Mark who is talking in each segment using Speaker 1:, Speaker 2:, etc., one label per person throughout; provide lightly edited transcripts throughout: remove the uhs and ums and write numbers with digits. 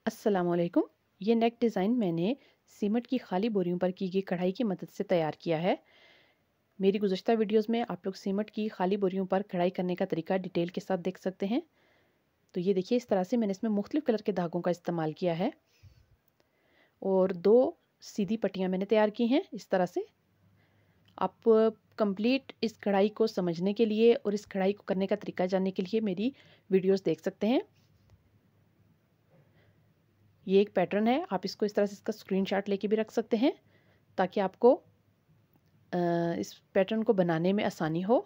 Speaker 1: अस्सलामुअलैकुम। ये नेक डिज़ाइन मैंने सीमेंट की खाली बोरियों पर की गई कढ़ाई की मदद से तैयार किया है। मेरी गुज़श्ता वीडियोज़ में आप लोग सीमेंट की खाली बोरियों पर कढ़ाई करने का तरीका डिटेल के साथ देख सकते हैं। तो ये देखिए, इस तरह से मैंने इसमें मुख्तलिफ़ कलर के धागों का इस्तेमाल किया है और 2 सीधी पट्टियाँ मैंने तैयार की हैं इस तरह से। आप कंप्लीट इस कढ़ाई को समझने के लिए और इस कढ़ाई को करने का तरीका जानने के लिए मेरी वीडियोज़ देख सकते हैं। ये एक पैटर्न है, आप इसको इस तरह से इसका स्क्रीनशॉट लेके भी रख सकते हैं ताकि आपको इस पैटर्न को बनाने में आसानी हो।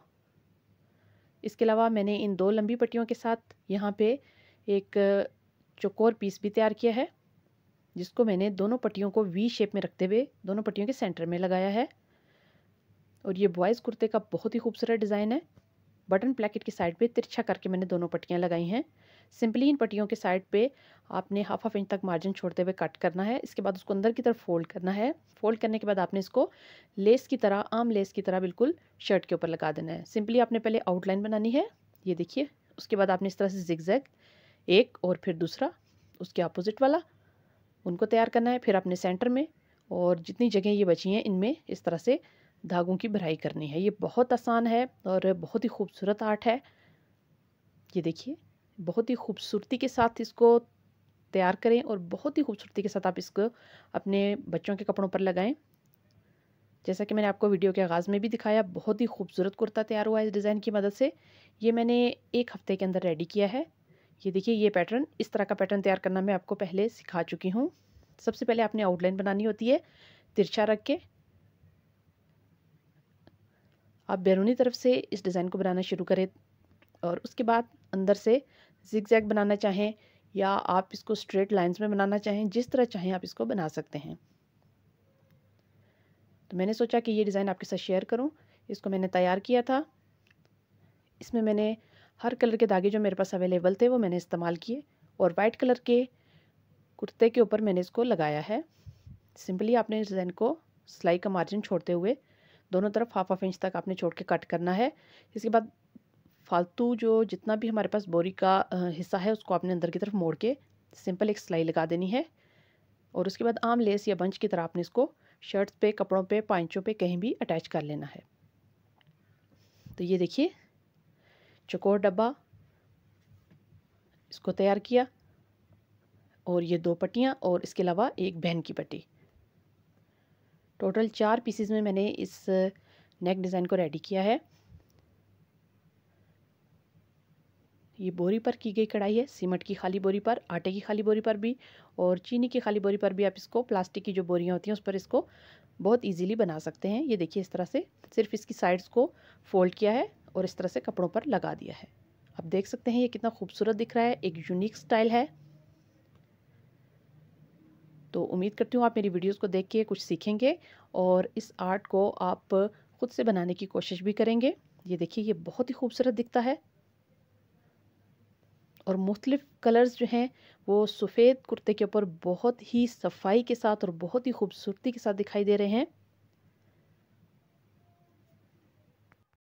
Speaker 1: इसके अलावा मैंने इन 2 लंबी पट्टियों के साथ यहाँ पे एक चौकोर पीस भी तैयार किया है, जिसको मैंने दोनों पट्टियों को वी शेप में रखते हुए दोनों पट्टियों के सेंटर में लगाया है। और ये बॉयज़ कुर्ते का बहुत ही खूबसूरत डिज़ाइन है। बटन प्लेकेट की साइड पे तिरछा करके मैंने दोनों पट्टियाँ लगाई हैं। सिंपली इन पट्टियों के साइड पे आपने हाफ इंच तक मार्जिन छोड़ते हुए कट करना है। इसके बाद उसको अंदर की तरफ फोल्ड करना है। फोल्ड करने के बाद आपने इसको लेस की तरह, आम लेस की तरह बिल्कुल शर्ट के ऊपर लगा देना है। सिंपली आपने पहले आउटलाइन बनानी है, ये देखिए। उसके बाद आपने इस तरह से जिगजैग एक और फिर दूसरा उसके अपोजिट वाला उनको तैयार करना है। फिर अपने सेंटर में और जितनी जगह ये बची हैं इनमें इस तरह से धागों की भराई करनी है। ये बहुत आसान है और बहुत ही खूबसूरत आर्ट है। ये देखिए, बहुत ही खूबसूरती के साथ इसको तैयार करें और बहुत ही खूबसूरती के साथ आप इसको अपने बच्चों के कपड़ों पर लगाएं। जैसा कि मैंने आपको वीडियो के आगाज़ में भी दिखाया, बहुत ही खूबसूरत कुर्ता तैयार हुआ है इस डिज़ाइन की मदद से। ये मैंने 1 हफ़्ते के अंदर रेडी किया है। ये देखिए, ये पैटर्न, इस तरह का पैटर्न तैयार करना मैं आपको पहले सिखा चुकी हूँ। सबसे पहले आपने आउटलाइन बनानी होती है तिरछा रख के। आप बैरूनी तरफ से इस डिज़ाइन को बनाना शुरू करें और उसके बाद अंदर से ज़िगज़ैग बनाना चाहें या आप इसको स्ट्रेट लाइंस में बनाना चाहें, जिस तरह चाहें आप इसको बना सकते हैं। तो मैंने सोचा कि ये डिज़ाइन आपके साथ शेयर करूं। इसको मैंने तैयार किया था। इसमें मैंने हर कलर के धागे जो मेरे पास अवेलेबल थे वो मैंने इस्तेमाल किए और वाइट कलर के कुर्ते के ऊपर मैंने इसको लगाया है। सिंपली आपने इस डिज़ाइन को सिलाई का मार्जिन छोड़ते हुए दोनों तरफ हाफ इंच तक आपने छोड़ के कट करना है। इसके बाद फालतू जो जितना भी हमारे पास बोरी का हिस्सा है उसको आपने अंदर की तरफ मोड़ के सिंपल एक सिलाई लगा देनी है और उसके बाद आम लेस या बंच की तरह आपने इसको शर्ट्स पे, कपड़ों पे, पाइंचों पे कहीं भी अटैच कर लेना है। तो ये देखिए, चौकोर डब्बा इसको तैयार किया और ये 2 पट्टियाँ और इसके अलावा एक बहन की पट्टी। टोटल 4 पीसेस में मैंने इस नेक डिज़ाइन को रेडी किया है। ये बोरी पर की गई कढ़ाई है, सीमेंट की खाली बोरी पर, आटे की खाली बोरी पर भी और चीनी की खाली बोरी पर भी आप इसको, प्लास्टिक की जो बोरियां होती हैं उस पर इसको बहुत इजीली बना सकते हैं। ये देखिए, इस तरह से सिर्फ इसकी साइड्स को फोल्ड किया है और इस तरह से कपड़ों पर लगा दिया है। आप देख सकते हैं ये कितना खूबसूरत दिख रहा है, एक यूनिक स्टाइल है। तो उम्मीद करती हूँ आप मेरी वीडियोज़ को देख के कुछ सीखेंगे और इस आर्ट को आप खुद से बनाने की कोशिश भी करेंगे। ये देखिए, ये बहुत ही खूबसूरत दिखता है और मुख्तलिफ़ कलर्स जो हैं वो सफ़ेद कुर्ते के ऊपर बहुत ही सफाई के साथ और बहुत ही खूबसूरती के साथ दिखाई दे रहे हैं।